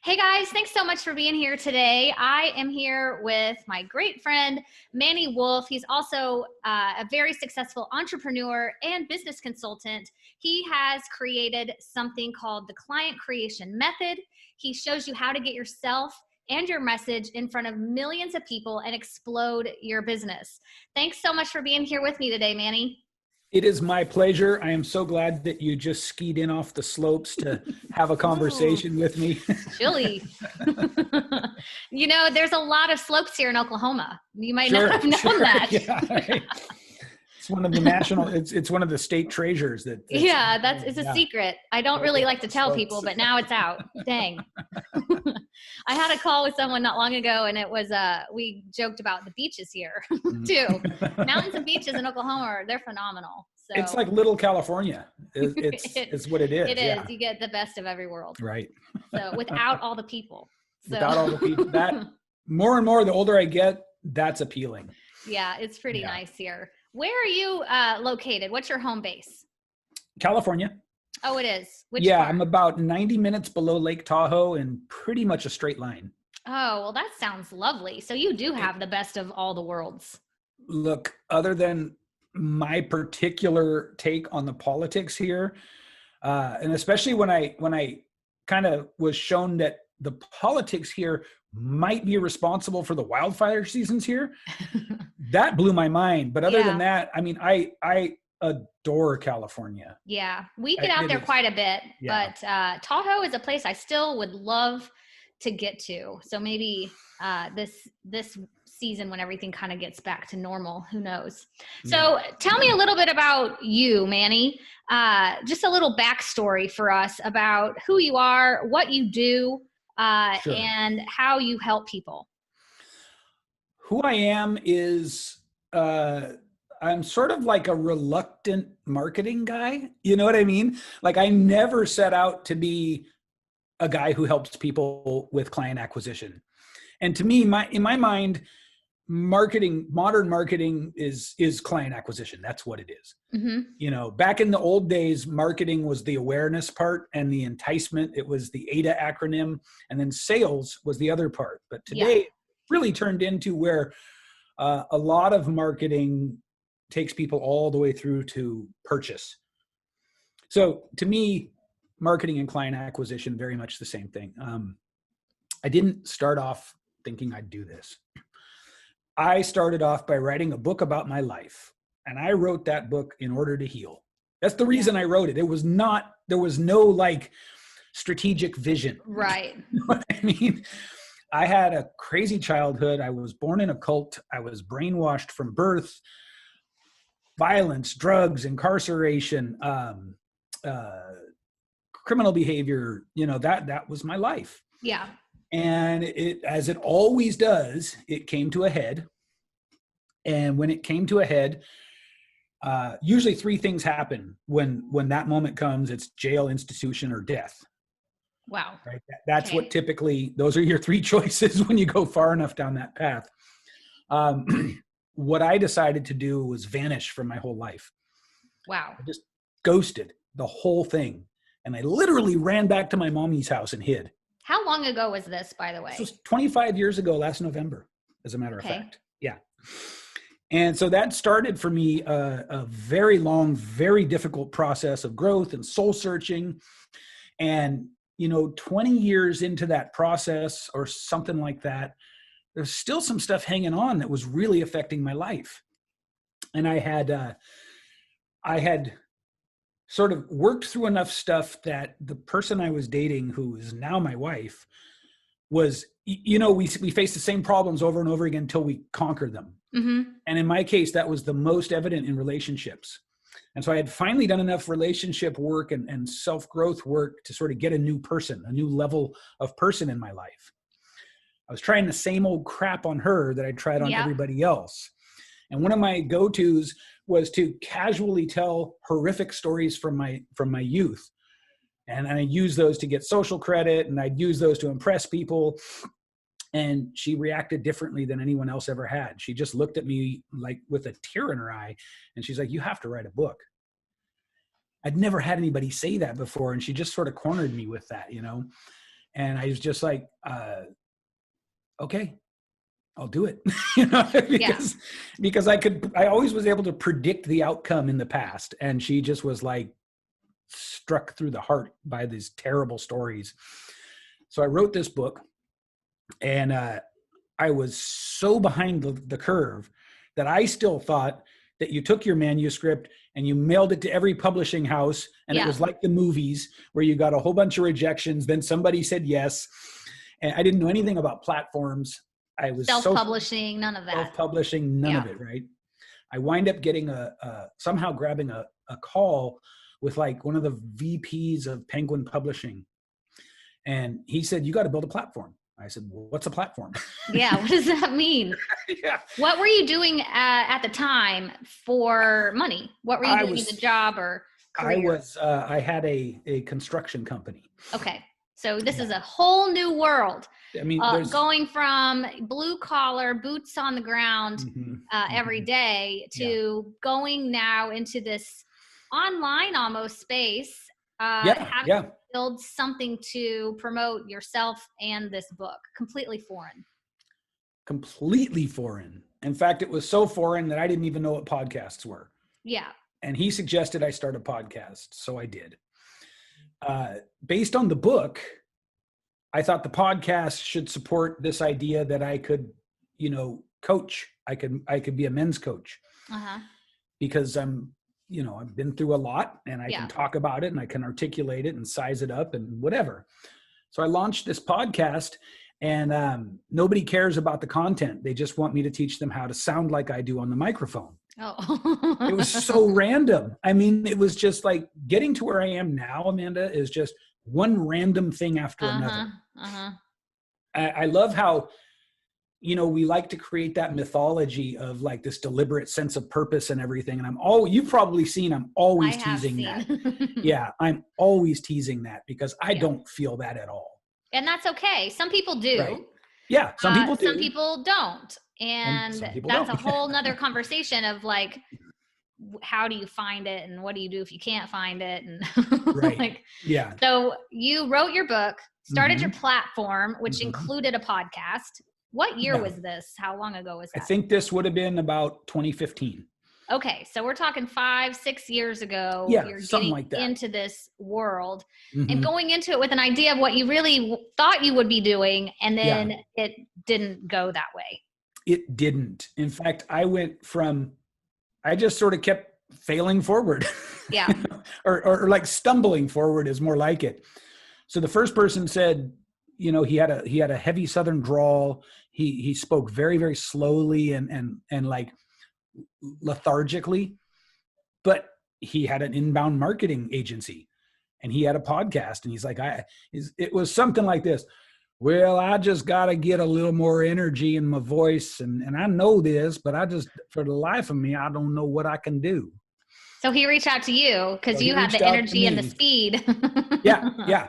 Hey guys, thanks so much for being here today. I am here with my great friend, Manny Wolfe. He's also a very successful entrepreneur and business consultant. He has created something called the Client Creation Method. He shows you how to get yourself and your message in front of millions of people and explode your business. Thanks so much for being here with me today, Manny. It is my pleasure. I am so glad that you just skied in off the slopes to have a conversation with me. Chilly. You know, there's a lot of slopes here in Oklahoma. You might not have known that. Yeah, right. It's one of the national, it's one of the state treasures that. It's a secret. I don't really like to tell people, but now it's out. Dang. I had a call with someone not long ago, and it was, we joked about the beaches here too. Mountains and beaches in Oklahoma, they're phenomenal. So it's like little California. It's what it is. It is. You get the best of every world. Right. So without all the people. So. Without all the people, that more and more, the older I get, that's appealing. Yeah, it's pretty nice here. Where are you located? What's your home base? California. Oh, it is. Which part? part? I'm about 90 minutes below Lake Tahoe and pretty much a straight line. Oh, well, that sounds lovely. So you do have the best of all the worlds. Look, other than my particular take on the politics here, and especially when I kind of was shown that the politics here might be responsible for the wildfire seasons here, that blew my mind. But other than that, I mean, I adore California. Yeah, we get out there quite a bit, but Tahoe is a place I still would love to get to. So maybe this season when everything kind of gets back to normal, who knows? So tell me a little bit about you, Manny. Just a little backstory for us about who you are, what you do, and how you help people. Who I am is I'm sort of like a reluctant marketing guy. You know what I mean? Like I never set out to be a guy who helps people with client acquisition. And to me, in my mind, modern marketing is client acquisition. That's what it is. Mm-hmm. You know, back in the old days, marketing was the awareness part and the enticement. It was the ADA acronym, and then sales was the other part. But today, it really turned into where a lot of marketing takes people all the way through to purchase. So to me, marketing and client acquisition, very much the same thing. I didn't start off thinking I'd do this. I started off by writing a book about my life, and I wrote that book in order to heal. That's the reason I wrote it. There was no like strategic vision. Right. You know what I mean? I had a crazy childhood. I was born in a cult. I was brainwashed from birth. Violence, drugs, incarceration, criminal behavior, you know, that was my life. Yeah. And it, as it always does, it came to a head. And when it came to a head, usually three things happen when that moment comes. It's jail, institution, or death. Wow. Right. That's what typically, those are your three choices when you go far enough down that path. What I decided to do was vanish from my whole life. Wow. I just ghosted the whole thing. And I literally ran back to my mommy's house and hid. How long ago was this, by the way? This was 25 years ago, last November, as a matter of fact. Yeah. And so that started for me a very long, very difficult process of growth and soul searching. And, you know, 20 years into that process or something like that, there's still some stuff hanging on that was really affecting my life. And I had sort of worked through enough stuff that the person I was dating, who is now my wife, was, you know, we face the same problems over and over again until we conquer them. Mm-hmm. And in my case, that was the most evident in relationships. And so I had finally done enough relationship work and self-growth work to sort of get a new person, a new level of person in my life. I was trying the same old crap on her that I tried on everybody else. And one of my go-tos was to casually tell horrific stories from my youth. And I use those to get social credit, and I'd use those to impress people. And she reacted differently than anyone else ever had. She just looked at me like with a tear in her eye, and she's like, "You have to write a book." I'd never had anybody say that before, and she just sort of cornered me with that, you know. And I was just like, okay, I'll do it. You know, because I always was able to predict the outcome in the past. And she just was like struck through the heart by these terrible stories. So I wrote this book, and I was so behind the curve that I still thought that you took your manuscript and you mailed it to every publishing house. And it was like the movies where you got a whole bunch of rejections. Then somebody said yes. And I didn't know anything about platforms. I was self-publishing, none of that. Self-publishing, none of it, right? I wind up getting somehow grabbing a call with like one of the VPs of Penguin Publishing. And he said, you got to build a platform. I said, well, what's a platform? Yeah. What does that mean? What were you doing at the time for money? What were you doing as a job or career? I had a construction company. Okay. So this is a whole new world. I mean, going from blue collar, boots on the ground every day to going now into this online almost space. Having to build something to promote yourself and this book. Completely foreign. Completely foreign. In fact, it was so foreign that I didn't even know what podcasts were. Yeah. And he suggested I start a podcast. So I did. Based on the book, I thought the podcast should support this idea that I could, you know, coach. I could be a men's coach because I've been through a lot, and I can talk about it, and I can articulate it and size it up and whatever. So I launched this podcast, and nobody cares about the content. They just want me to teach them how to sound like I do on the microphone. Oh, it was so random. I mean, it was just like getting to where I am now, Amanda, is just one random thing after another. I love how, you know, we like to create that mythology of like this deliberate sense of purpose and everything. And you've probably seen, I'm always teasing that. Yeah, I'm always teasing that because I don't feel that at all. And that's okay. Some people do. Right. Yeah, some people do. Some people don't. And that's a whole nother conversation of like, how do you find it and what do you do if you can't find it? And so you wrote your book, started your platform, which included a podcast. What year was this? How long ago was that? I think this would have been about 2015. Okay. So we're talking 5-6 years ago. Yeah, you're something getting like that. into this world and going into it with an idea of what you really thought you would be doing. And then it didn't go that way. It didn't. In fact, I just sort of kept failing forward. Yeah. or like stumbling forward is more like it. So the first person said, you know, he had a heavy Southern drawl. He spoke very, very slowly and like lethargically, but he had an inbound marketing agency and he had a podcast, and he's like, it was something like this. Well, I just got to get a little more energy in my voice. And I know this, but I just, for the life of me, I don't know what I can do. So he reached out to you because you had the energy and the speed. Yeah.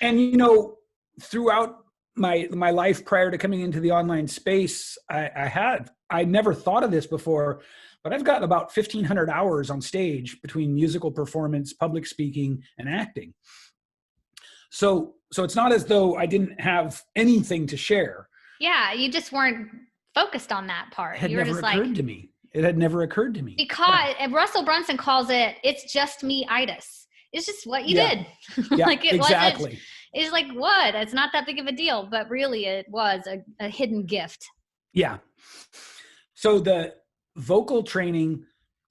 And, you know, throughout my life prior to coming into the online space, I never thought of this before, but I've got about 1,500 hours on stage between musical performance, public speaking, and acting. So it's not as though I didn't have anything to share. Yeah, you just weren't focused on that part. It had never occurred to me. It had never occurred to me. Because Russell Brunson calls it's just me-itis. It's just what you did. Yeah, like it exactly. wasn't. It's like, what? It's not that big of a deal. But really, it was a hidden gift. Yeah. So the vocal training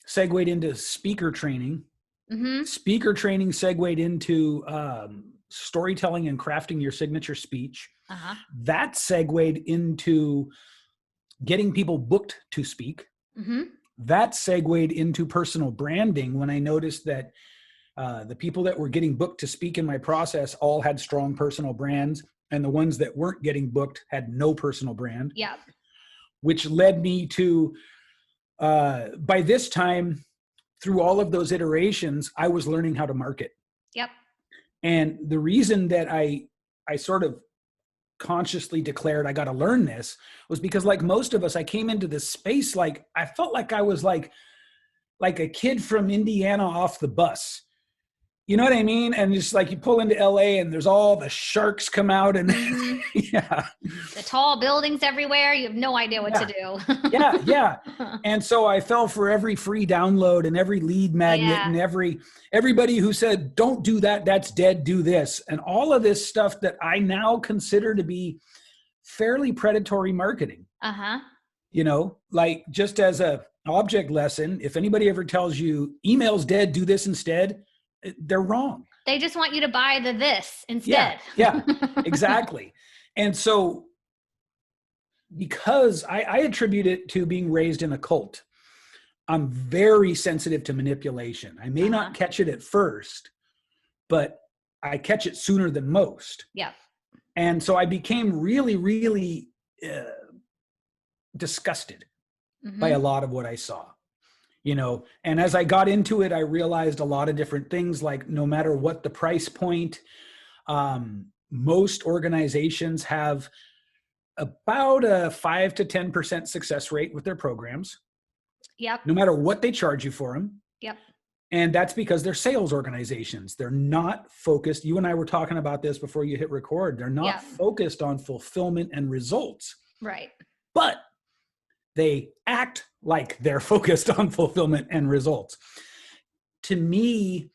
segued into speaker training. Speaker training segued into storytelling and crafting your signature speech. That segued into getting people booked to speak. That segued into personal branding when I noticed that the people that were getting booked to speak in my process all had strong personal brands, and the ones that weren't getting booked had no personal brand. Yeah. Which led me to, by this time, through all of those iterations, I was learning how to market. Yep. And the reason that I sort of consciously declared I got to learn this was because, like most of us, I came into this space like I felt like I was like a kid from Indiana off the bus. You know what I mean? And just like you pull into LA and there's all the sharks come out and yeah. The tall buildings everywhere. You have no idea what to do. Yeah. And so I fell for every free download and every lead magnet and everybody who said, don't do that, that's dead, do this. And all of this stuff that I now consider to be fairly predatory marketing. You know, like just as a object lesson, if anybody ever tells you email's dead, do this instead, they're wrong. They just want you to buy this instead. Yeah, exactly. And so because I attribute it to being raised in a cult, I'm very sensitive to manipulation. I may not catch it at first, but I catch it sooner than most. Yeah. And so I became really, really disgusted by a lot of what I saw, you know. And as I got into it, I realized a lot of different things, like no matter what the price point, most organizations have about a 5 to 10% success rate with their programs. Yep. No matter what they charge you for them. Yep. And that's because they're sales organizations. They're not focused. You and I were talking about this before you hit record. They're not focused on fulfillment and results. Right. But they act like they're focused on fulfillment and results. To me,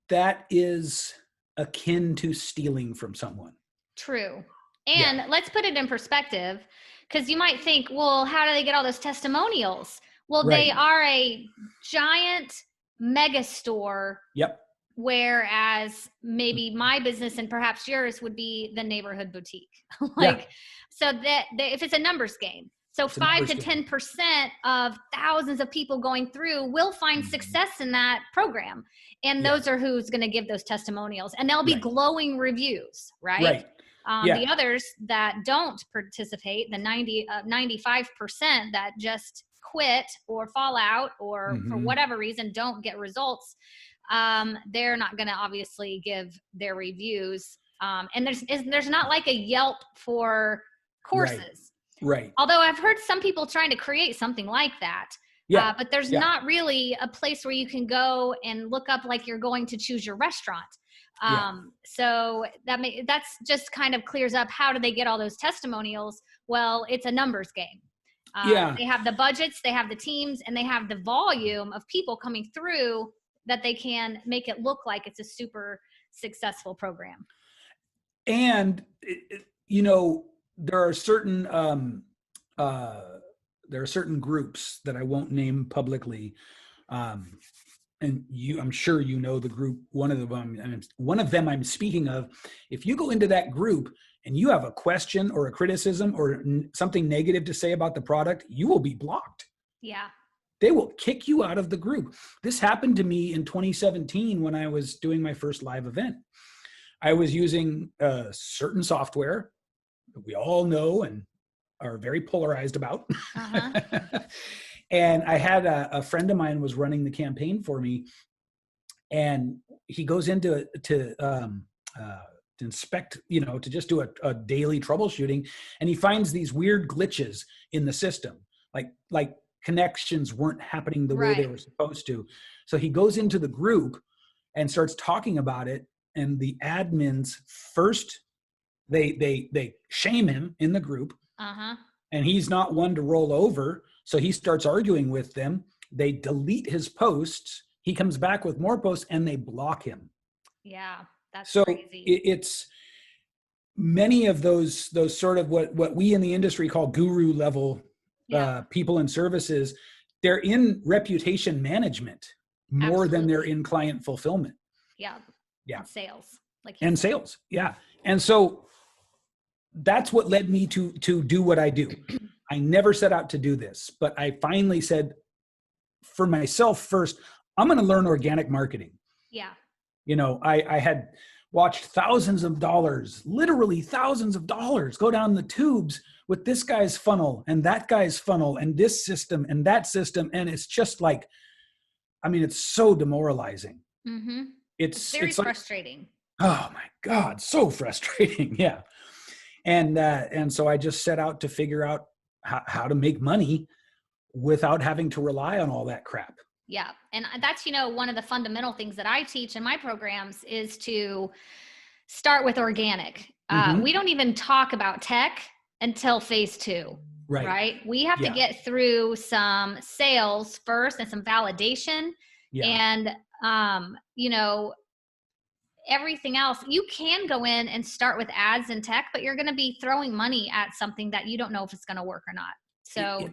that is akin to stealing from someone. True. And let's put it in perspective, because you might think, well, how do they get all those testimonials? Well, they are a giant mega store. Yep. Whereas maybe my business and perhaps yours would be the neighborhood boutique. So that if it's a numbers game, so 5 to 10% of thousands of people going through will find success in that program. And those are who's going to give those testimonials, and they'll be glowing reviews, right? The others that don't participate, the 95% that just quit or fall out or for whatever reason don't get results, they're not going to obviously give their reviews. And there's not like a Yelp for courses. Right. Although I've heard some people trying to create something like that. But there's not really a place where you can go and look up like you're going to choose your restaurant. So that's just kind of clears up, how do they get all those testimonials? Well, it's a numbers game. They have the budgets, they have the teams, and they have the volume of people coming through that they can make it look like it's a super successful program. And, you know, there are certain groups that I won't name publicly. And I'm sure you know the group, one of them I'm speaking of. If you go into that group and you have a question or a criticism or something negative to say about the product, you will be blocked. Yeah. They will kick you out of the group. This happened to me in 2017 when I was doing my first live event. I was using a certain software that we all know and are very polarized about. And I had a friend of mine was running the campaign for me, and he goes into to inspect, to just do a daily troubleshooting, and he finds these weird glitches in the system, like connections weren't happening the way they were supposed to. So he goes into the group and starts talking about it, and the admins first they shame him in the group, and he's not one to roll over. So he starts arguing with them. They delete his posts. He comes back with more posts, and they block him. Yeah, that's so crazy. It's many of those sort of what we in the industry call guru level people and services. They're in reputation management more than they're in client fulfillment. Yeah. And sales. Sales. Yeah. And so that's what led me to do what I do. I never set out to do this, but I finally said for myself first, I'm going to learn organic marketing. Yeah. I had watched literally thousands of dollars go down the tubes with this guy's funnel and that guy's funnel and this system and that system. And it's just like, it's so demoralizing. It's very frustrating. Oh my God, so frustrating. Yeah. And so I just set out to figure out how to make money without having to rely on all that crap. Yeah. And that's, one of the fundamental things that I teach in my programs is to start with organic. We don't even talk about tech until phase 2, Right. right? We have to get through some sales first and some validation. And, everything else. You can go in and start with ads and tech, but you're going to be throwing money at something that you don't know if it's going to work or not. So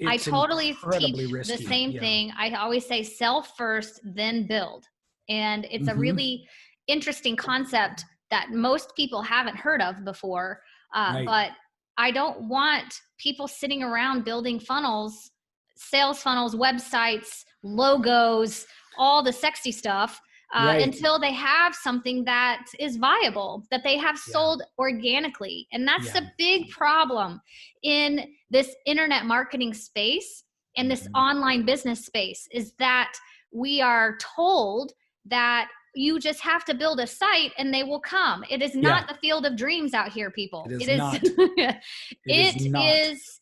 I It's totally teach risky. the same thing. I always say sell first, then build. And it's a really interesting concept that most people haven't heard of before. But I don't want people sitting around building funnels, sales funnels, websites, logos, all the sexy stuff. Until they have something that is viable, that they have sold organically. And that's the big problem in this internet marketing space and this online business space, is that we are told that you just have to build a site and they will come. It is not the field of dreams out here, people. It is not. It is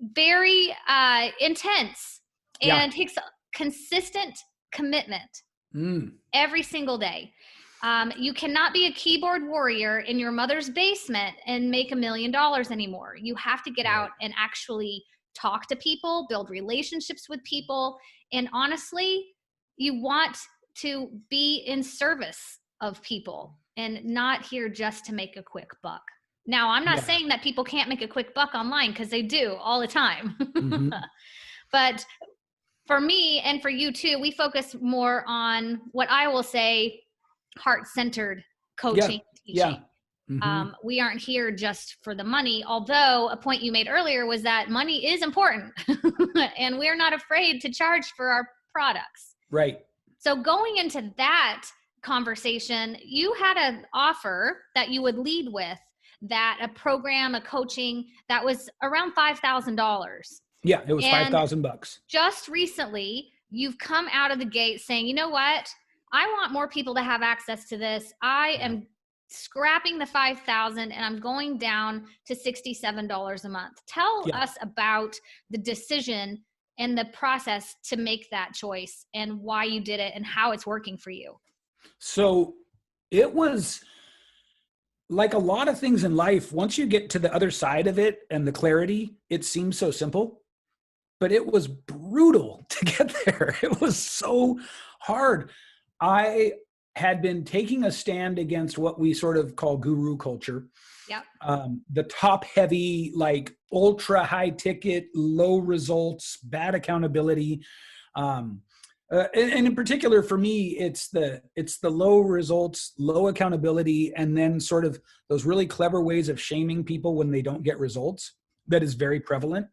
very intense and takes consistent commitment. Every single day. You cannot be a keyboard warrior in your mother's basement and make $1 million anymore. You have to get out and actually talk to people, build relationships with people. And honestly, you want to be in service of people and not here just to make a quick buck. Now, I'm not saying that people can't make a quick buck online, because they do all the time. But for me and for you too, we focus more on what I will say heart-centered coaching, teaching. We aren't here just for the money, although a point you made earlier was that money is important and we're not afraid to charge for our products. Right. So going into that conversation, you had an offer that you would lead with, that a program, a coaching that was around $5,000. Yeah, it was $5,000. Just recently, you've come out of the gate saying, you know what? I want more people to have access to this. I am scrapping the $5,000 and I'm going down to $67 a month. Tell us about the decision and the process to make that choice and why you did it and how it's working for you. So it was like a lot of things in life. Once you get to the other side of it and the clarity, it seems so simple. But it was brutal to get there. It was so hard. I had been taking a stand against what we sort of call guru culture. The top heavy, like ultra high ticket, low results, bad accountability. And in particular for me, it's the low results, low accountability, and then sort of those really clever ways of shaming people when they don't get results. That is very prevalent,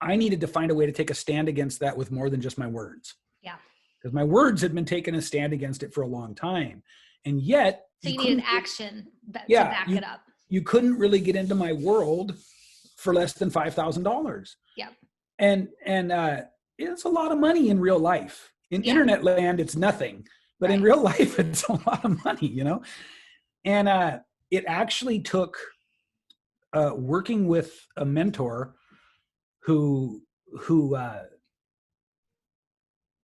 I needed to find a way to take a stand against that with more than just my words. Because my words had been taking a stand against it for a long time. And yet... So you needed action to back it up. You couldn't really get into my world for less than $5,000. And it's a lot of money in real life. In internet land, it's nothing. But in real life, it's a lot of money, And it actually took working with a mentor who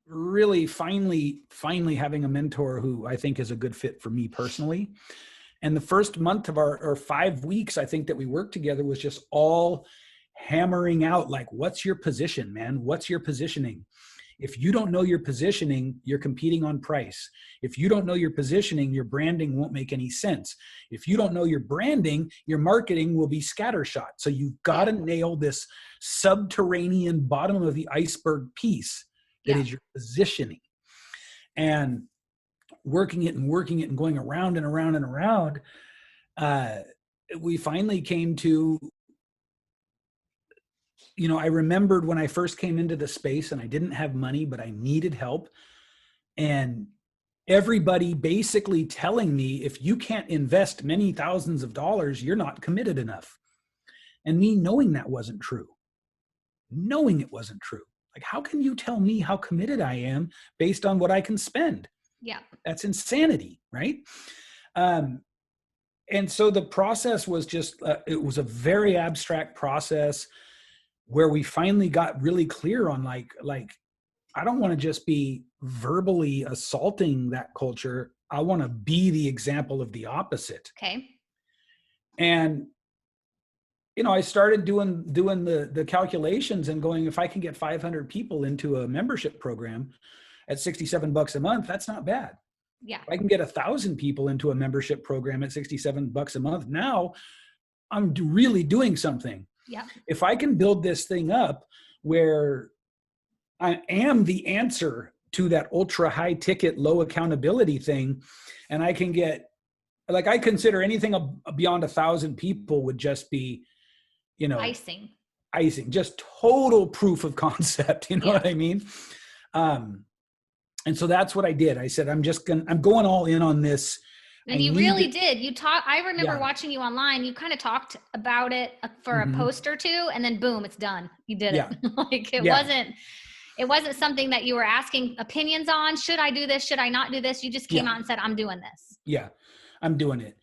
really finally having a mentor who I think is a good fit for me personally. And the first month of our 5 weeks, I think that we worked together was just all hammering out, like, what's your position, man? What's your positioning? If you don't know your positioning, you're competing on price. If you don't know your positioning, your branding won't make any sense. If you don't know your branding, your marketing will be scattershot. So you've got to nail this subterranean bottom of the iceberg piece that is your positioning. And working it and going around and around and around, we finally came to, I remembered when I first came into the space and I didn't have money, but I needed help. And everybody basically telling me, if you can't invest many thousands of dollars, you're not committed enough. And me knowing that wasn't true. Knowing it wasn't true. Like, how can you tell me how committed I am based on what I can spend? That's insanity, right? And so the process was just, it was a very abstract process. where we finally got really clear on like, I don't want to just be verbally assaulting that culture. I want to be the example of the opposite. Okay. And, I started doing the calculations and going, if I can get 500 people into a membership program at $67 a month, that's not bad. Yeah. If I can get 1,000 people into a membership program at $67 a month, now I'm really doing something. Yeah. If I can build this thing up where I am the answer to that ultra high ticket, low accountability thing, and I can get, like, I consider anything beyond 1,000 people would just be, icing, just total proof of concept. You know what I mean? And so that's what I did. I said, I'm going all in on this. And you really did. I remember watching you online. You kind of talked about it for a post or two, and then boom, it's done. You did it. Like it wasn't something that you were asking opinions on. Should I do this? Should I not do this? You just came out and said, I'm doing this. Yeah, I'm doing it.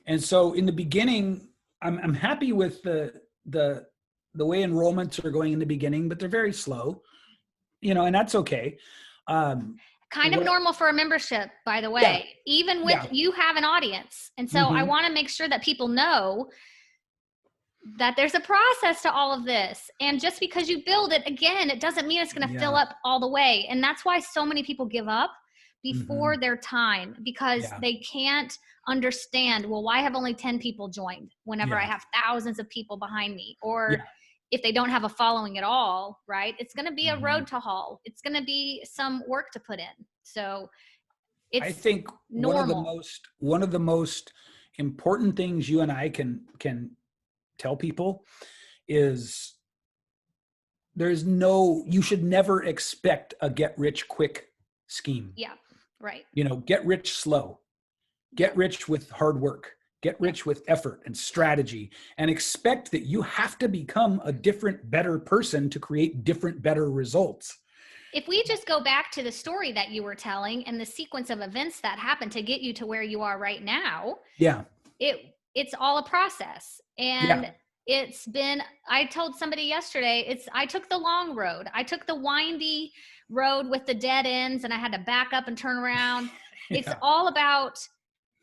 And so in the beginning, I'm happy with the way enrollments are going in the beginning, but they're very slow, and that's okay. Kind of normal for a membership, by the way, even with you have an audience. And so I want to make sure that people know that there's a process to all of this. And just because you build it, again, it doesn't mean it's going to fill up all the way. And that's why so many people give up before their time, because they can't understand, well, why have only 10 people joined whenever I have thousands of people behind me? Or if they don't have a following at all, right? It's going to be a road to haul. It's going to be some work to put in. So it's I think normal. one of the most important things you and I can tell people is you should never expect a get rich quick scheme. Yeah. Right. Get rich slow, get rich with hard work, get rich with effort and strategy, and expect that you have to become a different, better person to create different, better results. If we just go back to the story that you were telling and the sequence of events that happened to get you to where you are right now, it's all a process. And it's been, I told somebody yesterday, I took the long road. I took the windy road with the dead ends, and I had to back up and turn around. It's all about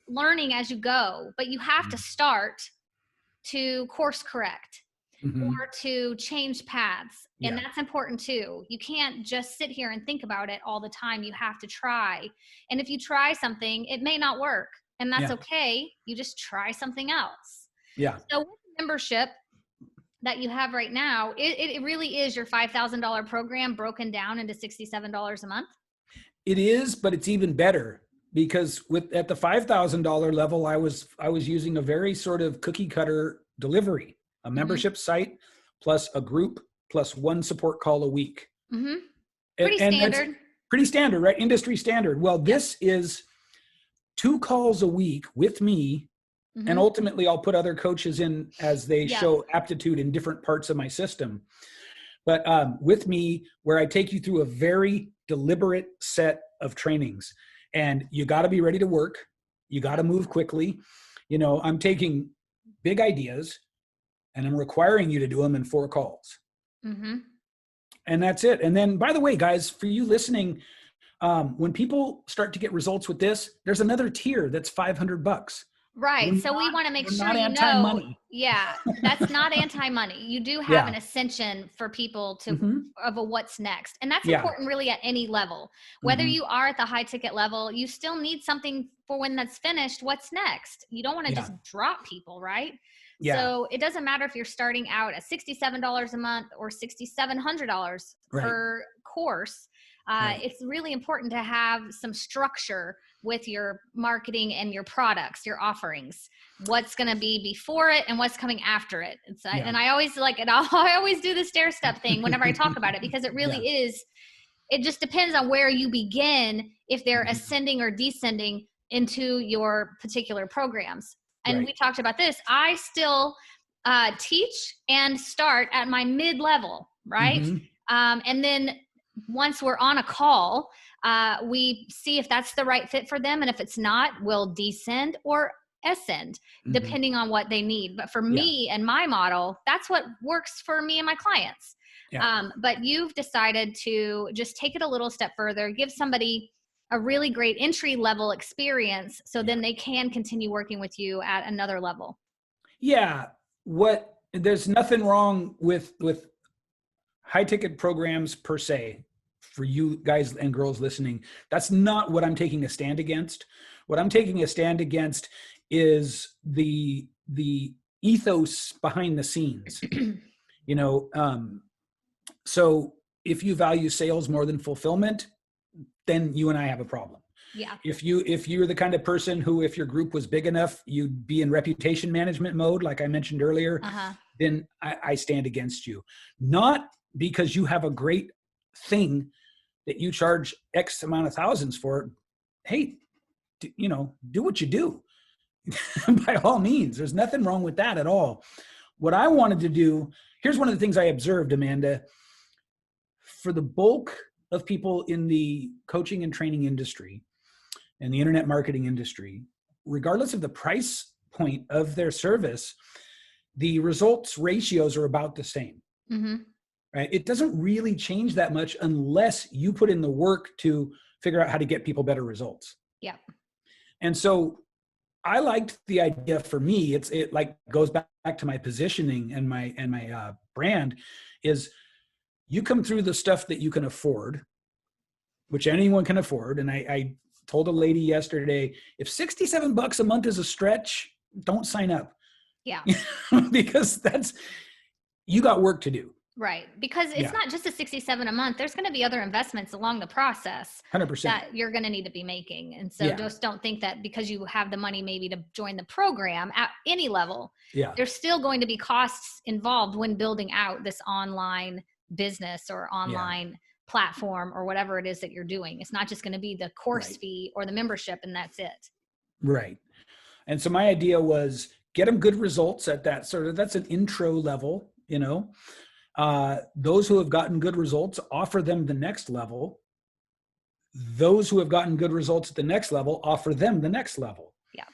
learning as you go, but you have to start to course correct or to change paths. And that's important too. You can't just sit here and think about it all the time. You have to try. And if you try something, it may not work, and that's okay. You just try something else. Yeah. So with the membership that you have right now, it really is your $5,000 program broken down into $67 a month. It is, but it's even better, because at the $5,000 level, I was using a very sort of cookie cutter delivery, a membership site plus a group plus one support call a week. Pretty standard. Pretty standard, right? Industry standard. Well, this is 2 calls a week with me. And ultimately I'll put other coaches in as they show aptitude in different parts of my system. But with me, where I take you through a very deliberate set of trainings, and you got to be ready to work. You got to move quickly. I'm taking big ideas and I'm requiring you to do them in 4 calls. And that's it. And then, by the way, guys, for you listening, when people start to get results with this, there's another tier that's $500. Right. So we want to make sure you know, that's not anti-money. You do have an ascension for people of a what's next. And that's important really at any level. Whether you are at the high ticket level, you still need something for when that's finished. What's next? You don't want to just drop people, right? So it doesn't matter if you're starting out at $67 a month or $6,700 per course. It's really important to have some structure with your marketing and your products, your offerings, what's going to be before it and what's coming after it. And I always like it. I always do the stair step thing whenever I talk about it, because it really is, it just depends on where you begin, if they're ascending or descending into your particular programs. And we talked about this. I still teach and start at my mid-level, right? And then once we're on a call, we see if that's the right fit for them. And if it's not, we'll descend, or SN, Mhm. depending on what they need. But for Yeah. me and my model, that's what works for me and my clients. Yeah. But you've decided to just take it a little step further, give somebody a really great entry level experience so then they can continue working with you at another level. Yeah. There's nothing wrong with high ticket programs per se for you guys and girls listening. That's not what I'm taking a stand against. What I'm taking a stand against is the ethos behind the scenes. You know, so if you value sales more than fulfillment, then you and I have a problem. Yeah. If you're the kind of person who, if your group was big enough, you'd be in reputation management mode, like I mentioned earlier, then I stand against you. Not because you have a great thing that you charge X amount of thousands for. Hey, do what you do. By all means, there's nothing wrong with that at all. What I wanted to do, here's one of the things I observed, Amanda. For the bulk of people in the coaching and training industry and the internet marketing industry, regardless of the price point of their service, the results ratios are about the same. Mm-hmm. Right? It doesn't really change that much unless you put in the work to figure out how to get people better results. Yeah. And so I liked the idea. For me, it like goes back to my positioning and my brand is, you come through the stuff that you can afford, which anyone can afford. And I told a lady yesterday, if $67 a month is a stretch, don't sign up. Yeah. Because you got work to do. Right. Because it's not just a 67 a month. There's going to be other investments along the process 100% that you're going to need to be making. And so just don't think that because you have the money maybe to join the program at any level, there's still going to be costs involved when building out this online business or online platform or whatever it is that you're doing. It's not just going to be the course fee or the membership and that's it. Right. And so my idea was get them good results at that that's an intro level, those who have gotten good results, offer them the next level. Those who have gotten good results at the next level, offer them the next level. Yeah.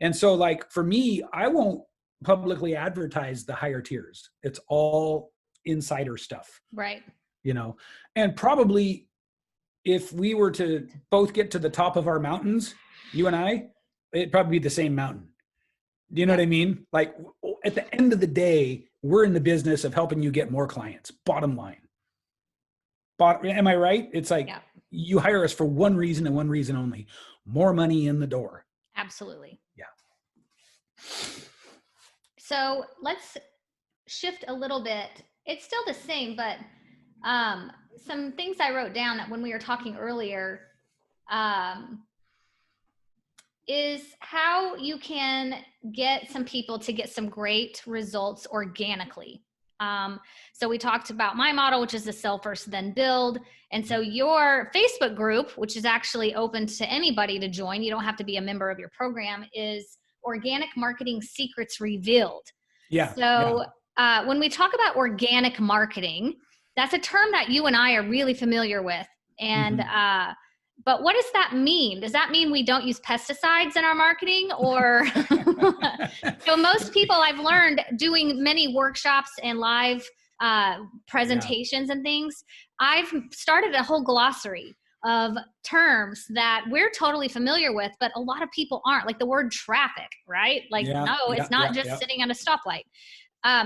And so like for me, I won't publicly advertise the higher tiers. It's all insider stuff. Right. And probably if we were to both get to the top of our mountains, you and I, it'd probably be the same mountain. Do you know what I mean? Like at the end of the day, we're in the business of helping you get more clients, bottom line. Am I right? It's like you hire us for one reason and one reason only, more money in the door. Absolutely. Yeah. So let's shift a little bit. It's still the same, but some things I wrote down that when we were talking earlier is how you can get some people to get some great results organically. So we talked about my model, which is the sell first, then build. And so your Facebook group, which is actually open to anybody to join, you don't have to be a member of your program, is Organic Marketing Secrets Revealed. Yeah. So when we talk about organic marketing, that's a term that you and I are really familiar with. And but what does that mean? Does that mean we don't use pesticides in our marketing? Or so most people I've learned doing many workshops and live presentations and things, I've started a whole glossary of terms that we're totally familiar with, but a lot of people aren't, like the word traffic, right? Like, it's not just sitting at a stoplight.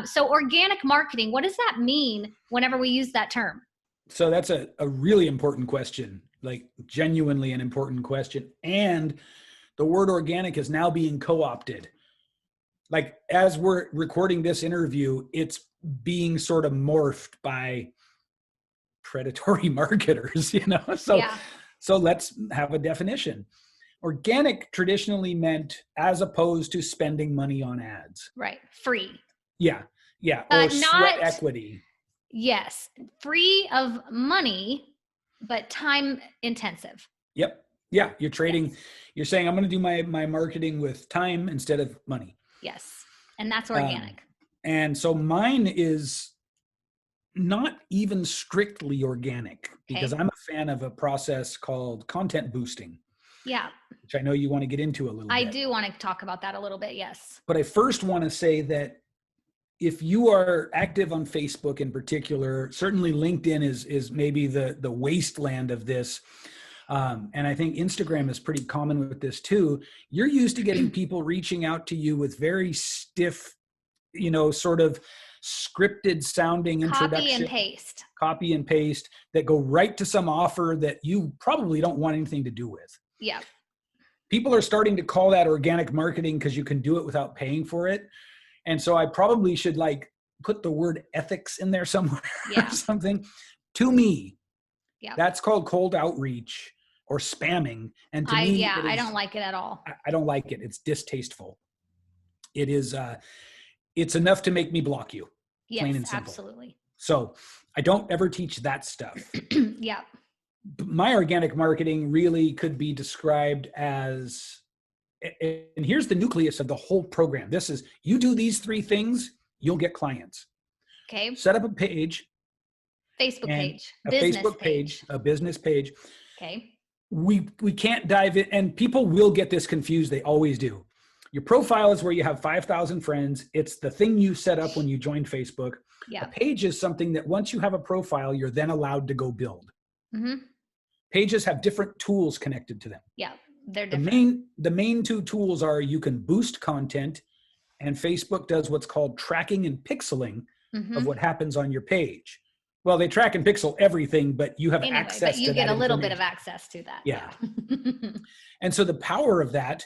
So organic marketing, what does that mean whenever we use that term? So that's a really important question, like genuinely an important question. And the word organic is now being co-opted. Like as we're recording this interview, it's being sort of morphed by predatory marketers, So let's have a definition. Organic traditionally meant as opposed to spending money on ads. Right. Free. Yeah. Or sweat equity. Yes. Free of money, but time intensive. Yep. Yeah. You're trading, you're saying, I'm going to do my marketing with time instead of money. Yes. And that's organic. And so mine is not even strictly organic because I'm a fan of a process called content boosting. Yeah. which I know you want to get into a little bit. I do want to talk about that a little bit. Yes. But I first want to say that if you are active on Facebook in particular, certainly LinkedIn is maybe the wasteland of this. And I think Instagram is pretty common with this too. You're used to getting people reaching out to you with very stiff, sort of scripted sounding introduction. Copy and paste that go right to some offer that you probably don't want anything to do with. Yeah. People are starting to call that organic marketing because you can do it without paying for it. And so I probably should put the word ethics in there somewhere or something. To me, that's called cold outreach or spamming. And to me, I don't like it at all. I don't like it. It's distasteful. It is, it's enough to make me block you. Yes, plain and simple. Absolutely. So I don't ever teach that stuff. Yeah. My organic marketing really could be described as, and here's the nucleus of the whole program. This is, you do these 3 things, you'll get clients. Okay. Set up a page. Facebook page. A Facebook page, a business page. Okay. We can't dive in, and people will get this confused. They always do. Your profile is where you have 5,000 friends. It's the thing you set up when you joined Facebook. Yeah. A page is something that once you have a profile, you're then allowed to go build. Mm-hmm. Pages have different tools connected to them. Yeah, they're different. The main 2 tools are you can boost content, and Facebook does what's called tracking and pixeling of what happens on your page. Well, they track and pixel everything, but you have access to that. But you get a little bit of access to that. Yeah. And so the power of that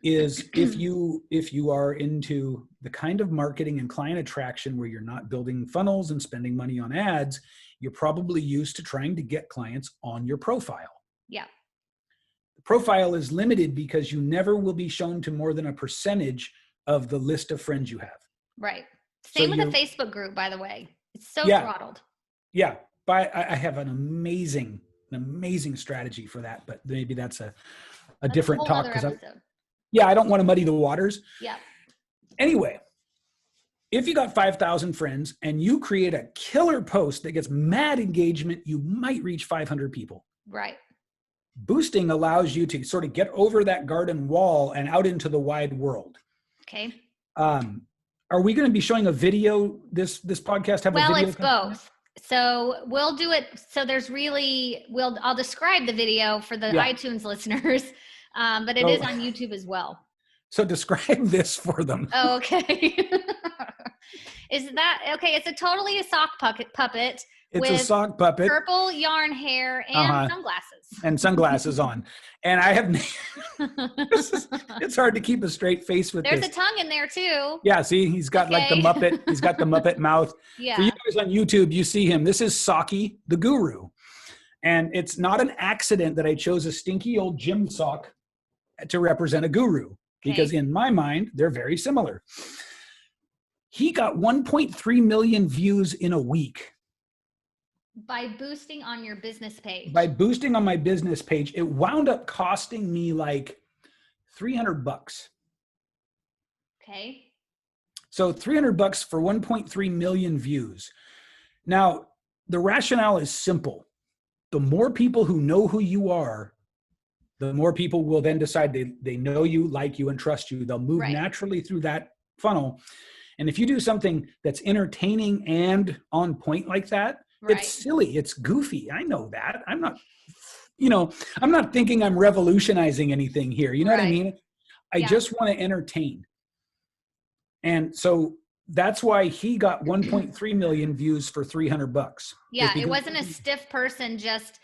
is if you are into the kind of marketing and client attraction where you're not building funnels and spending money on ads, you're probably used to trying to get clients on your profile. Yeah. The profile is limited because you never will be shown to more than a percentage of the list of friends you have. Right. Same with the Facebook group, by the way. It's so throttled. Yeah. But I have an amazing strategy for that, but maybe that's a different talk. I don't want to muddy the waters. Yeah. Anyway, if you got 5,000 friends and you create a killer post that gets mad engagement, you might reach 500 people. Right. Boosting allows you to sort of get over that garden wall and out into the wide world. Okay. Are we going to be showing a video? This podcast have a video? Well, it's both. So we'll do it. So I'll describe the video for the iTunes listeners, but it is on YouTube as well. So describe this for them. Oh, okay. Is that okay? It's totally a sock puppet. It's a sock puppet. Purple yarn hair and sunglasses. And sunglasses on. And I have, it's hard to keep a straight face with There's this. A tongue in there too. Yeah, see, he's got like the Muppet. He's got the Muppet mouth. Yeah. For you guys on YouTube, you see him. This is Socky, the guru. And it's not an accident that I chose a stinky old gym sock to represent a guru. Because in my mind, they're very similar. He got 1.3 million views in a week. By boosting on your business page. By boosting on my business page, it wound up costing me like $300. Okay. So $300 for 1.3 million views. Now, the rationale is simple. The more people who know who you are, the more people will then decide they know you, like you, and trust you. They'll move naturally through that funnel. And if you do something that's entertaining and on point like that, it's silly. It's goofy. I know that. I'm not thinking I'm revolutionizing anything here. You know what I mean? I just want to entertain. And so that's why he got 1.3 million views for $300. Yeah. It wasn't a stiff person just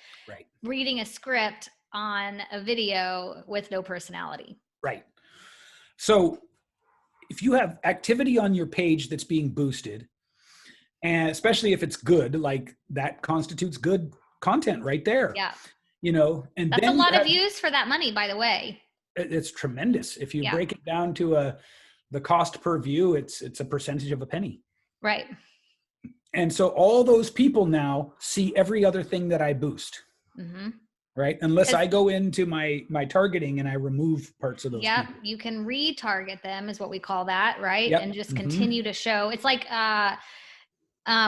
reading a script on a video with no personality. Right. So if you have activity on your page that's being boosted, and especially if it's good, like that constitutes good content right there. Yeah. And that's a lot of views for that money, by the way. It's tremendous. If you break it down to the cost per view, it's a percentage of a penny. Right. And so all those people now see every other thing that I boost. Mm-hmm. Right. Unless I go into my targeting and I remove parts of those. Yeah. people. You can retarget them is what we call that. Right. Yep. And just continue to show. It's like,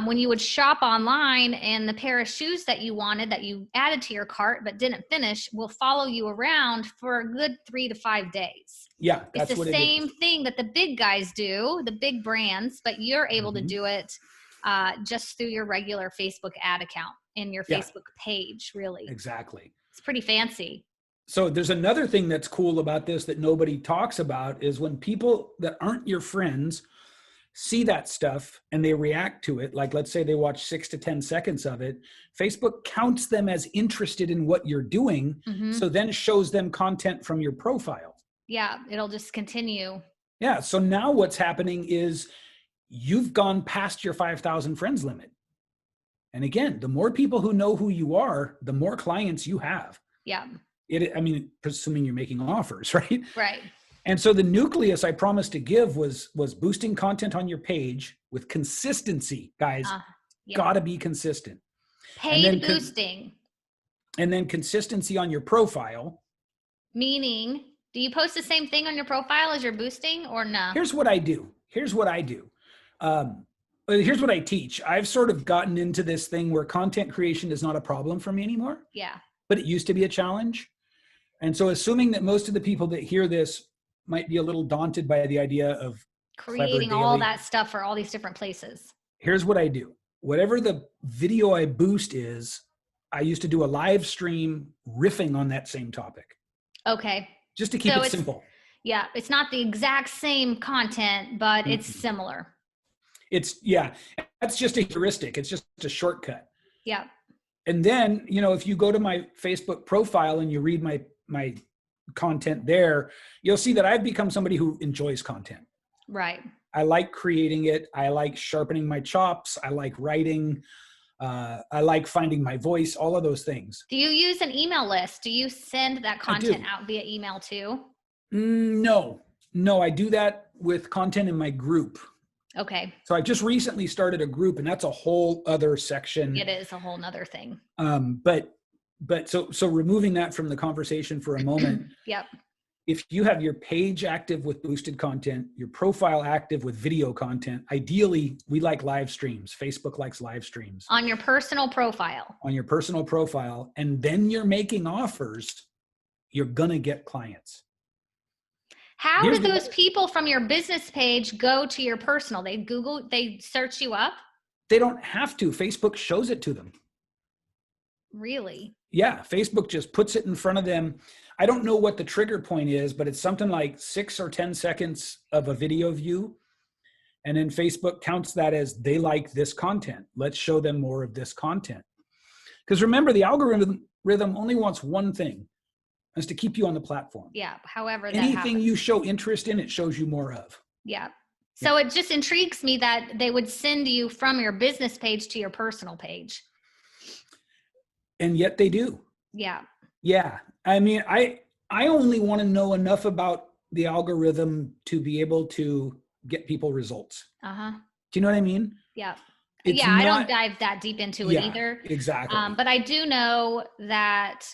when you would shop online and the pair of shoes that you wanted that you added to your cart but didn't finish will follow you around for a good 3 to 5 days. Yeah, that's it's what the it is. same thing that the big guys do, the big brands, but you're able to do it just through your regular Facebook ad account and your Facebook page, really. Exactly. It's pretty fancy. So there's another thing that's cool about this that nobody talks about is when people that aren't your friends see that stuff and they react to it, like let's say they watch 6 to 10 seconds of it, Facebook counts them as interested in what you're doing. So then shows them content from your profile. Yeah, it'll just continue. Yeah, so now what's happening is you've gone past your 5,000 friends limit. And again, the more people who know who you are, the more clients you have. Yeah. I mean, presuming you're making offers, right? Right. And so the nucleus I promised to give was boosting content on your page with consistency, guys. Gotta be consistent. Paid boosting. And then consistency on your profile. Meaning, do you post the same thing on your profile as you're boosting or no? Here's what I do. Here's what I teach. I've sort of gotten into this thing where content creation is not a problem for me anymore. Yeah. But it used to be a challenge. And so assuming that most of the people that hear this might be a little daunted by the idea of creating all that stuff for all these different places. Here's what I do. Whatever the video I boost is, I used to do a live stream riffing on that same topic. Okay. Just to keep it simple. Yeah. It's not the exact same content, but it's similar. That's just a heuristic. It's just a shortcut. Yeah. And then, if you go to my Facebook profile and you read my content there, you'll see that I've become somebody who enjoys content. Right. I like creating it. I like sharpening my chops. I like writing. I like finding my voice, all of those things. Do you use an email list? Do you send that content out via email too? No, I do that with content in my group. Okay. So I just recently started a group, and that's a whole other section. It is a whole nother thing. But so removing that from the conversation for a moment. Yep. If you have your page active with boosted content, your profile active with video content, ideally we like live streams. Facebook likes live streams. On your personal profile. On your personal profile. And then you're making offers, you're gonna get clients. How do those people from your business page go to your personal? They search you up? They don't have to. Facebook shows it to them. Really? Yeah, Facebook just puts it in front of them. I don't know what the trigger point is, but it's something like 6 or 10 seconds of a video view. And then Facebook counts that as they like this content. Let's show them more of this content. Because remember, the algorithm only wants one thing, is to keep you on the platform. Yeah, however that Anything happens. you show interest in, it shows you more of. Yeah. So it just intrigues me that they would send you from your business page to your personal page. And yet they do. Yeah. Yeah. I mean, I only want to know enough about the algorithm to be able to get people results. Uh-huh. Do you know what I mean? Yeah. I don't dive that deep into it either. Exactly. But I do know that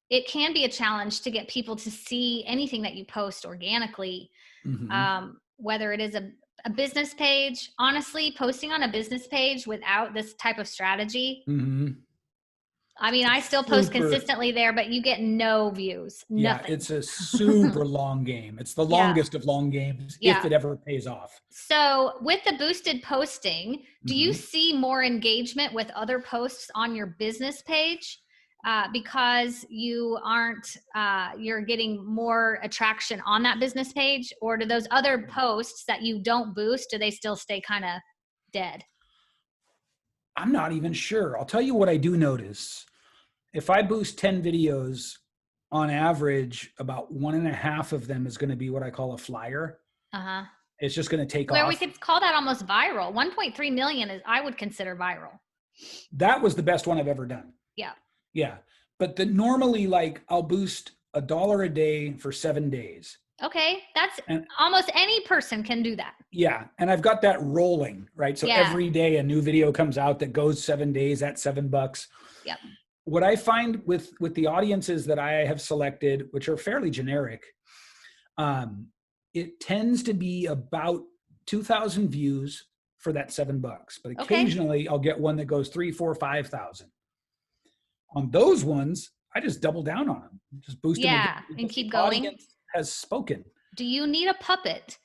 it can be a challenge to get people to see anything that you post organically, whether it is a business page. Honestly, posting on a business page without this type of strategy, I mean, I still post consistently there, but you get no views, nothing. Yeah, it's a super long game. It's the longest of long games, if it ever pays off. So with the boosted posting, do you see more engagement with other posts on your business page? Because you aren't, you're getting more attraction on that business page? Or do those other posts that you don't boost, do they still stay kind of dead? I'm not even sure. I'll tell you what I do notice. If I boost 10 videos, on average, about 1.5 of them is going to be what I call a flyer. Uh-huh. It's just going to take off. Where we could call that almost viral. 1.3 million is, I would consider viral. That was the best one I've ever done. Yeah. Yeah. But normally, like, I'll boost $1 a day for 7 days. Okay. Almost any person can do that. Yeah. And I've got that rolling, right? So every day a new video comes out that goes 7 days at $7. Yep. What I find with the audiences that I have selected, which are fairly generic, it tends to be about 2,000 views, for that $7, but Okay. occasionally I'll get one that goes 3, 4, 5,000. On those ones, I just double down on them, just boost them again Yeah. And because the keep going. audience has spoken. Do you need a puppet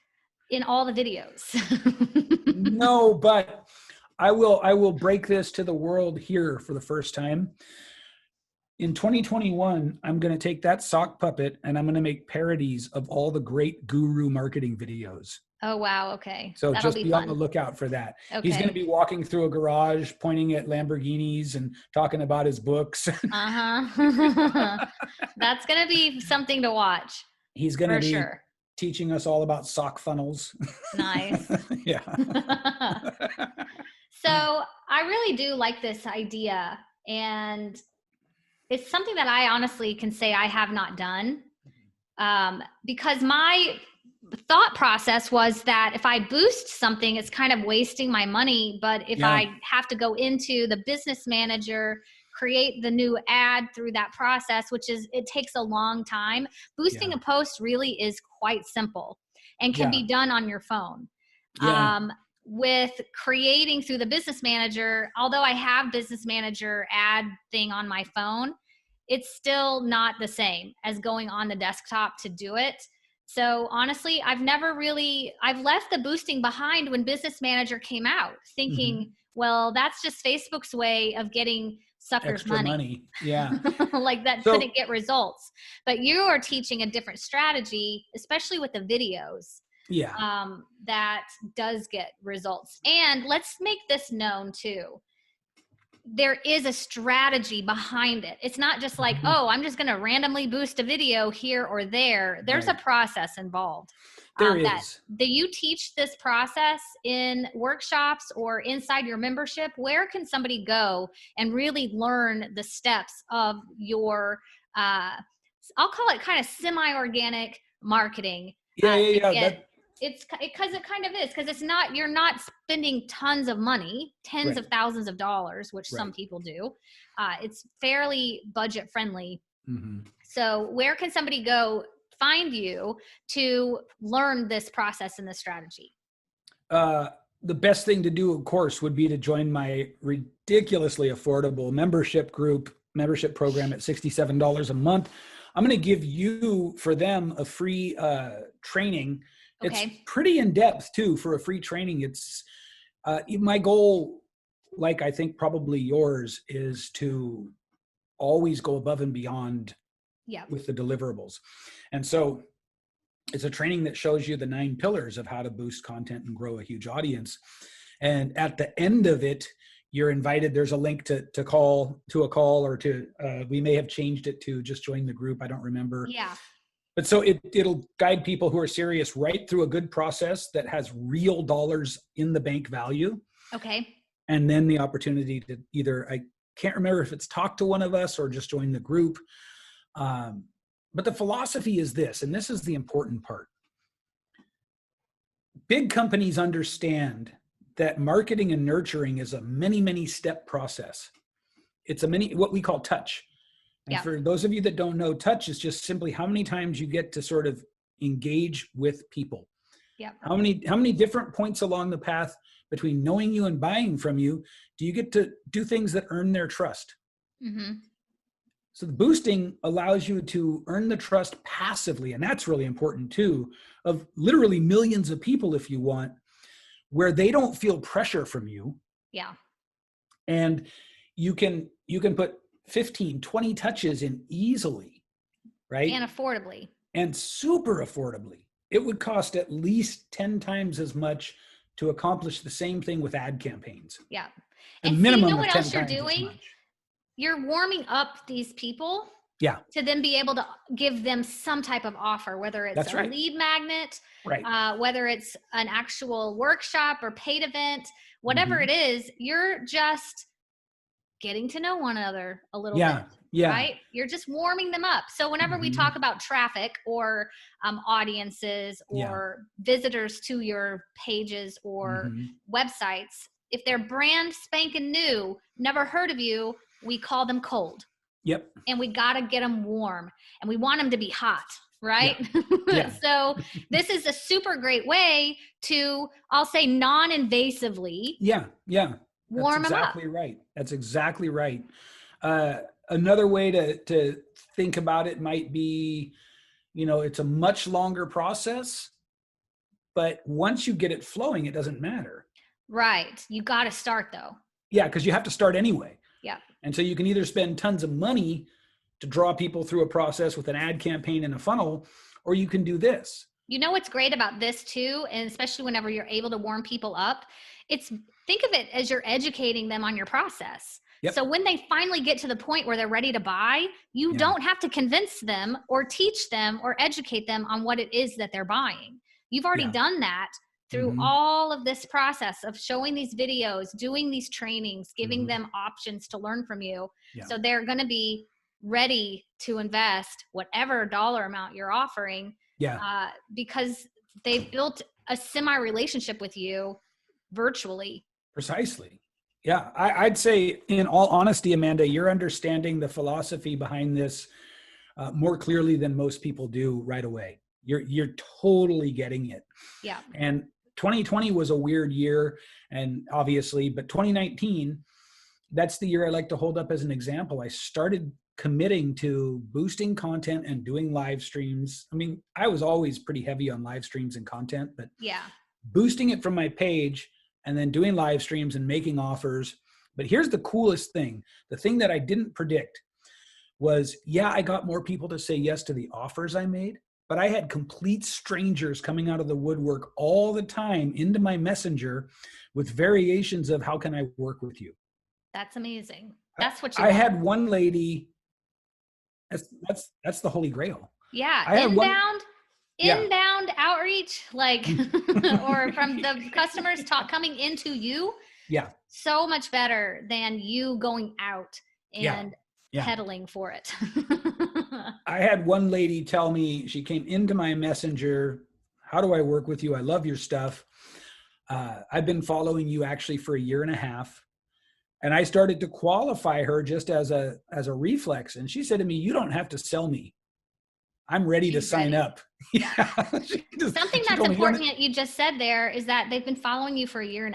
in all the videos? No, but I will break this to the world here for the first time. In 2021, I'm going to take that sock puppet and I'm going to make parodies of all the great guru marketing videos. Oh, wow. Okay. So That'll just be be on the fun. lookout for that. Okay. He's going to be walking through a garage, pointing at Lamborghinis and talking about his books. Uh-huh. That's going to be something to watch. He's going to For be sure. teaching us all about sock funnels. Nice. Yeah. So I really do like this idea. And it's something that I honestly can say I have not done. Because my thought process was that if I boost something, it's kind of wasting my money. But if I have to go into the business manager, create the new ad through that process, it takes a long time. Boosting a post really is quite simple and can be done on your phone. With creating through the business manager, although I have business manager ad thing on my phone, it's still not the same as going on the desktop to do it. So honestly, I've left the boosting behind when Business Manager came out, thinking, well, that's just Facebook's way of getting suckers extra money. Yeah. Like that couldn't get results. But you are teaching a different strategy, especially with the videos. That does get results. And let's make this known too. There is a strategy behind it. It's not just like, oh, I'm just going to randomly boost a video here or there. There's a process involved. There is. Do you teach this process in workshops or inside your membership? Where can somebody go and really learn the steps of your, I'll call it kind of semi-organic marketing? It's because it kind of is, because it's not, you're not spending tons of money, tens of thousands of dollars, which some people do. It's fairly budget friendly. So where can somebody go find you to learn this process and this strategy? The best thing to do, of course, would be to join my ridiculously affordable membership program at $67 a month. I'm going to give you, for them, a free training. It's pretty in depth too for a free training. It's my goal, like I think probably yours, is to always go above and beyond with the deliverables. And so it's a training that shows you the 9 pillars of how to boost content and grow a huge audience. And at the end of it, you're invited. There's a link to a call, or to, we may have changed it to just join the group. I don't remember. Yeah. But so it'll guide people who are serious right through a good process that has real dollars in the bank value. Okay. And then the opportunity to either, I can't remember if it's talk to one of us or just join the group. But the philosophy is this, and this is the important part. Big companies understand that marketing and nurturing is a many, many step process. It's what we call touch. And for those of you that don't know, touch is just simply how many times you get to sort of engage with people. How many different points along the path between knowing you and buying from you do you get to do things that earn their trust? So the boosting allows you to earn the trust passively, and that's really important too, of literally millions of people, if you want, where they don't feel pressure from you. And you can put 15, 20 touches in easily, right? And affordably. And super affordably. It would cost at least 10 times as much to accomplish the same thing with ad campaigns. And minimum, you know what else you're doing? You're warming up these people to then be able to give them some type of offer, whether it's a lead magnet, whether it's an actual workshop or paid event, whatever it is, you're just getting to know one another a little bit, right? You're just warming them up. So whenever we talk about traffic or audiences or visitors to your pages or websites, if they're brand spanking new, never heard of you, we call them cold. Yep. and we got to get them warm, and we want them to be hot, right? Yeah. So this is a super great way to, I'll say, non-invasively Yeah. That's warm them up. exactly right. That's exactly right. Another way to think about it might be, it's a much longer process, but once you get it flowing, it doesn't matter. Right. You got to start though. Yeah, because you have to start anyway. Yeah. And so you can either spend tons of money to draw people through a process with an ad campaign and a funnel, or you can do this. You know what's great about this too, and especially whenever you're able to warm people up, think of it as you're educating them on your process. Yep. So when they finally get to the point where they're ready to buy, you don't have to convince them or teach them or educate them on what it is that they're buying. You've already done that through all of this process of showing these videos, doing these trainings, giving them options to learn from you. So they're going to be ready to invest whatever dollar amount you're offering, because they've built a semi-relationship with you virtually. Precisely. Yeah, I'd say, in all honesty, Amanda, you're understanding the philosophy behind this more clearly than most people do right away. You're totally getting it. Yeah. And 2020 was a weird year, and obviously, but 2019, that's the year I like to hold up as an example. I started committing to boosting content and doing live streams. I mean, I was always pretty heavy on live streams and content, but boosting it from my page and then doing live streams and making offers. But here's the coolest thing. The thing that I didn't predict was, I got more people to say yes to the offers I made, but I had complete strangers coming out of the woodwork all the time into my messenger with variations of, how can I work with you? That's amazing. That's what I had one lady, that's the holy grail. Yeah. Inbound outreach, like, or from the customers coming into you. Yeah. So much better than you going out and peddling for it. I had one lady tell me, she came into my messenger, how do I work with you? I love your stuff. I've been following you actually for 1.5 years. And I started to qualify her just as a reflex. And she said to me, you don't have to sell me. I'm ready to sign up. Something that's important that you just said there is that they've been following you for 1.5 years.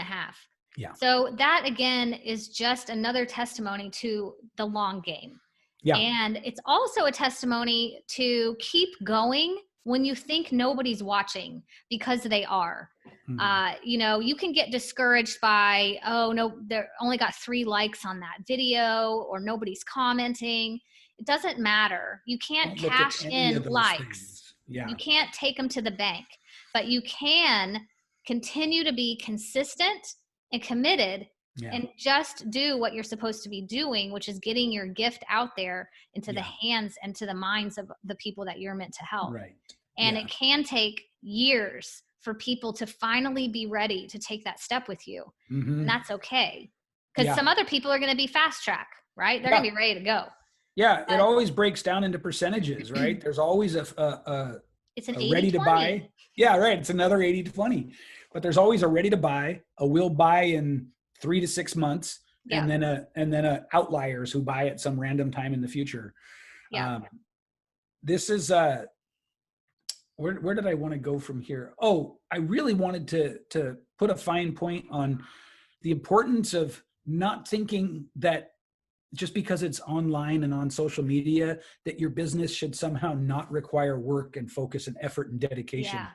Yeah. So that again is just another testimony to the long game. Yeah. And it's also a testimony to keep going when you think nobody's watching, because they are. You can get discouraged by, oh no, they only got 3 likes on that video, or nobody's commenting. It doesn't matter. You can't cash in likes. Yeah. You can't take them to the bank, but you can continue to be consistent and committed and just do what you're supposed to be doing, which is getting your gift out there into the hands and to the minds of the people that you're meant to help. Right. And it can take years for people to finally be ready to take that step with you. And that's okay. Because some other people are going to be fast track, right? They're going to be ready to go. Yeah. It always breaks down into percentages, right? There's always it's an ready to buy. Yeah, right. It's another 80-20, but there's always a ready to buy, a will buy in 3 to 6 months, and then a outliers who buy at some random time in the future. Yeah. This is where did I want to go from here? Oh, I really wanted to put a fine point on the importance of not thinking that just because it's online and on social media that your business should somehow not require work and focus and effort and dedication. Yeah.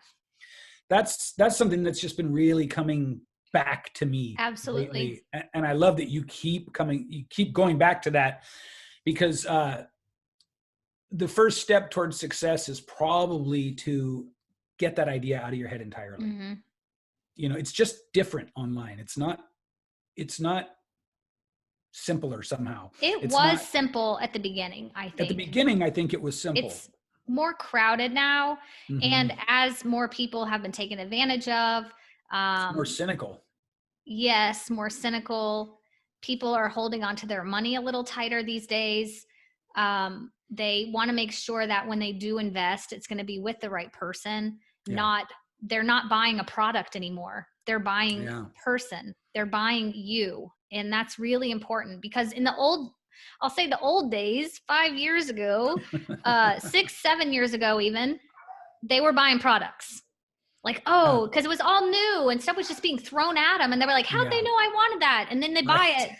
That's something that's just been really coming back to me. Absolutely. Lately. And I love that you keep going back to that, because the first step towards success is probably to get that idea out of your head entirely. Mm-hmm. It's just different online. It's not simpler somehow. It was simple at the bebeginning, I think. At the beginning, I think it was simple. It's more crowded now. Mm-hmm. And as more people have been taken advantage of. It's more cynical. Yes, more cynical. People are holding on to their money a little tighter these days. They want to make sure that when they do invest, it's going to be with the right person. They're not buying a product anymore. They're buying person. They're buying you. And that's really important, because in the old I'll say the old days, 5 years ago, 6, 7 years ago, even, they were buying products. Like, Yeah. oh, because it was all new and stuff was just being thrown at them. And they were like, how'd they Yeah. know I wanted that? And then they buy Right.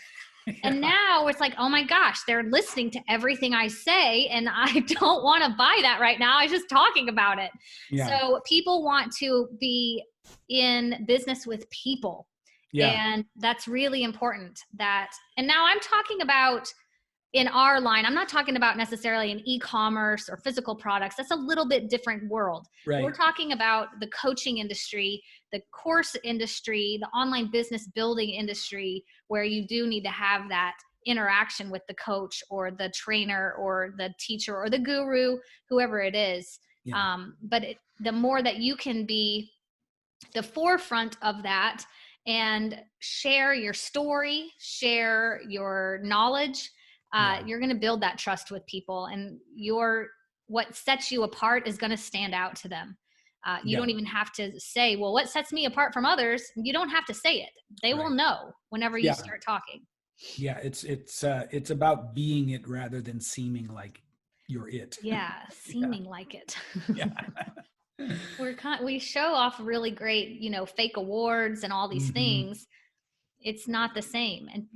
it. And now it's like, oh my gosh, they're listening to everything I say. And I don't want to buy that right now. I was just talking about it. Yeah. So people want to be in business with people. Yeah. And that's really important. And now I'm talking about in our line, I'm not talking about necessarily an e-commerce or physical products. That's a little bit different world. Right. We're talking about the coaching industry, the course industry, the online business building industry, where you do need to have that interaction with the coach or the trainer or the teacher or the guru, whoever it is. Yeah. But the more that you can be the forefront of that and share your story, share your knowledge, you're going to build that trust with people, and what sets you apart is going to stand out to them. You don't even have to say, well, what sets me apart from others? You don't have to say it. They will know whenever you start talking. Yeah. It's about being it rather than seeming like you're it. Yeah. Seeming like it. Yeah. We show off really great, fake awards and all these things. It's not the same. And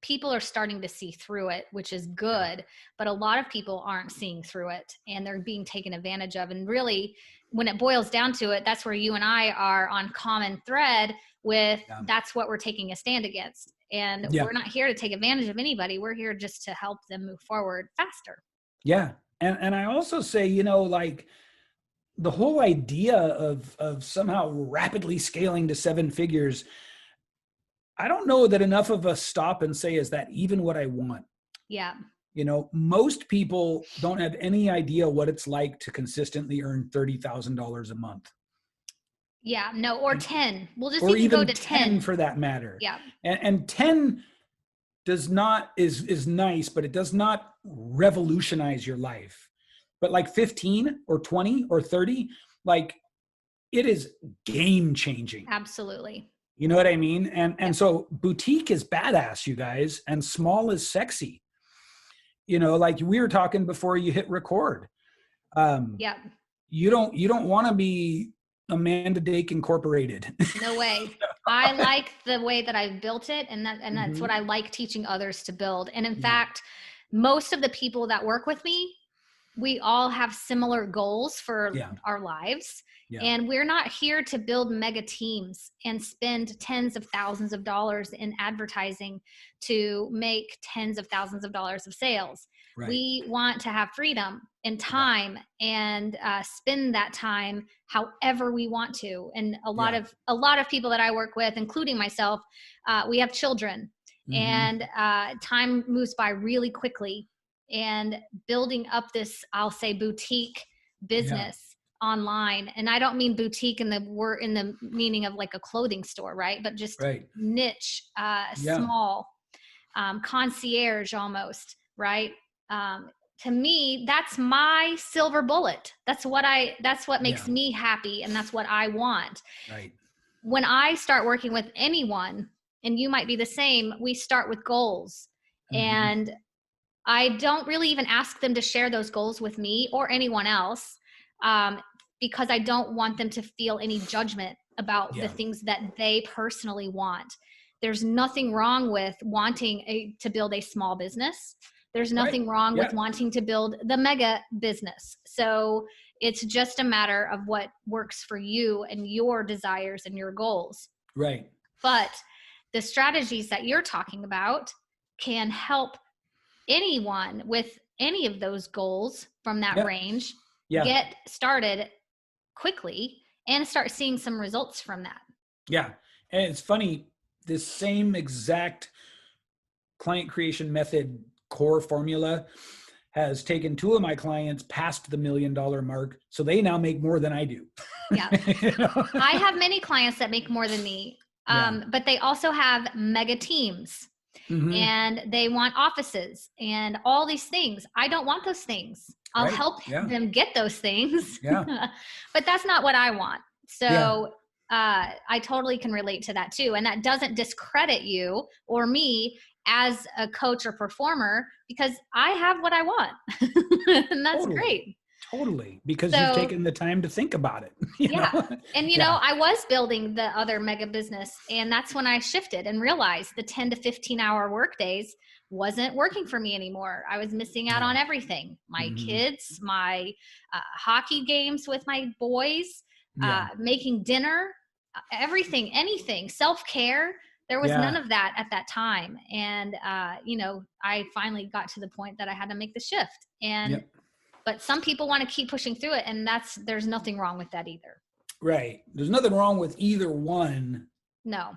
people are starting to see through it, which is good. But a lot of people aren't seeing through it, and they're being taken advantage of. And really, when it boils down to it, that's where you and I are on common thread with that's what we're taking a stand against. And we're not here to take advantage of anybody. We're here just to help them move forward faster. Yeah. And I also say, like the whole idea of somehow rapidly scaling to 7 figures, I don't know that enough of us stop and say, is that even what I want? Yeah. Most people don't have any idea what it's like to consistently earn $30,000 a month. Yeah, no, or 10. We'll just or even even go to 10 for that matter. Yeah. And 10 is nice, but it does not revolutionize your life. But like 15 or 20 or 30, like it is game changing. Absolutely. You know what I mean? And so boutique is badass, you guys, and small is sexy. Like we were talking before you hit record. Yeah. You don't want to be Amanda Dake Incorporated. No way. I like the way that I've built it, and that's what I like teaching others to build. And in fact, most of the people that work with me, we all have similar goals for our lives. Yeah. And we're not here to build mega teams and spend tens of thousands of dollars in advertising to make tens of thousands of dollars of sales. Right. We want to have freedom and time and spend that time however we want to. And a lot of people that I work with, including myself, we have children, and time moves by really quickly. And building up this, I'll say, boutique business online. And I don't mean boutique in the meaning of like a clothing store, right? But just niche, small, concierge almost, right? To me, that's my silver bullet. That's what makes me happy. And that's what I want. Right. When I start working with anyone, and you might be the same, we start with goals. And I don't really even ask them to share those goals with me or anyone else, because I don't want them to feel any judgment about the things that they personally want. There's nothing wrong with wanting to build a small business. There's nothing wrong with wanting to build the mega business. So it's just a matter of what works for you and your desires and your goals. Right. But the strategies that you're talking about can help anyone with any of those goals from that range get started quickly and start seeing some results from that. Yeah. And it's funny, this same exact client creation method core formula has taken 2 of my clients past the $1 million mark. So they now make more than I do. Yeah. I have many clients that make more than me, but they also have mega teams. And they want offices and all these things. I don't want those things. I'll help them get those things, but that's not what I want. So I totally can relate to that too. And that doesn't discredit you or me as a coach or performer because I have what I want. And that's great. Totally. Because you've So, taken the time to think about it. You yeah. know? And, you know, I was building the other mega business, and that's when I shifted and realized the 10 to 15 hour work days wasn't working for me anymore. I was missing out on everything. My kids, my hockey games with my boys, making dinner, everything, anything, self-care. There was none of that at that time. And, you know, I finally got to the point that I had to make the shift. And but some people want to keep pushing through it, and there's nothing wrong with that either. Right. There's nothing wrong with either one. No.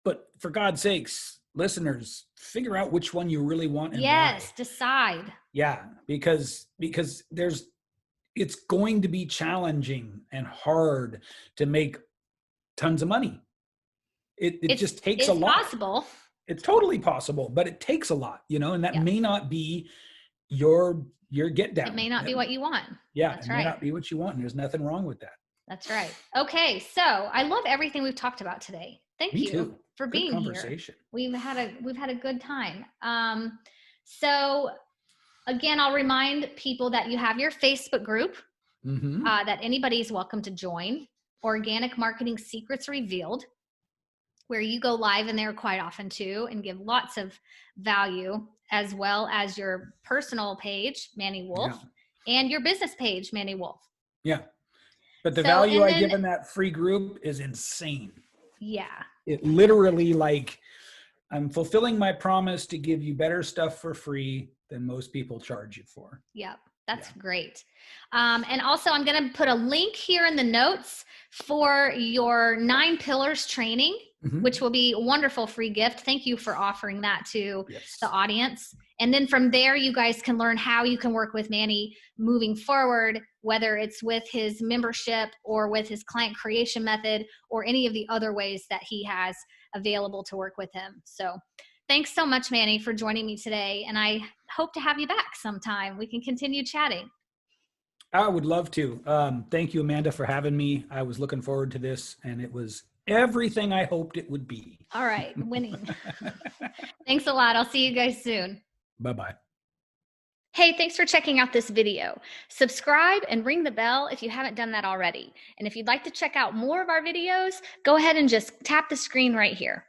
But for God's sakes, listeners, figure out which one you really want and why. Yes, decide. Yeah, because it's going to be challenging and hard to make tons of money. It just takes a lot. It's possible. It's totally possible, but it takes a lot, you know, and that may not be your get down. It may not be what you want. Yeah, that's it may not be what you want, and there's nothing wrong with that. That's right. Okay, so I love everything we've talked about today. Thank you for being here. We've had a good time. So again, I'll remind people that you have your Facebook group that anybody's welcome to join. Organic Marketing Secrets Revealed, where you go live in there quite often too and give lots of value, as well as your personal page, Manny Wolfe, and your business page, Manny Wolfe. Yeah. But the value I give in that free group is insane. Yeah. It literally, like, I'm fulfilling my promise to give you better stuff for free than most people charge you for. Yep. That's great. And also I'm going to put a link here in the notes for your 9 pillars training, which will be a wonderful free gift. Thank you for offering that to the audience. And then from there, you guys can learn how you can work with Manny moving forward, whether it's with his membership or with his client creation method or any of the other ways that he has available to work with him. So thanks so much, Manny, for joining me today. And I hope to have you back sometime. We can continue chatting. I would love to. Thank you, Amanda, for having me. I was looking forward to this, and it was everything I hoped it would be. All right, winning. Thanks a lot. I'll see you guys soon. Bye-bye. Hey, thanks for checking out this video. Subscribe and ring the bell if you haven't done that already. And if you'd like to check out more of our videos, go ahead and just tap the screen right here.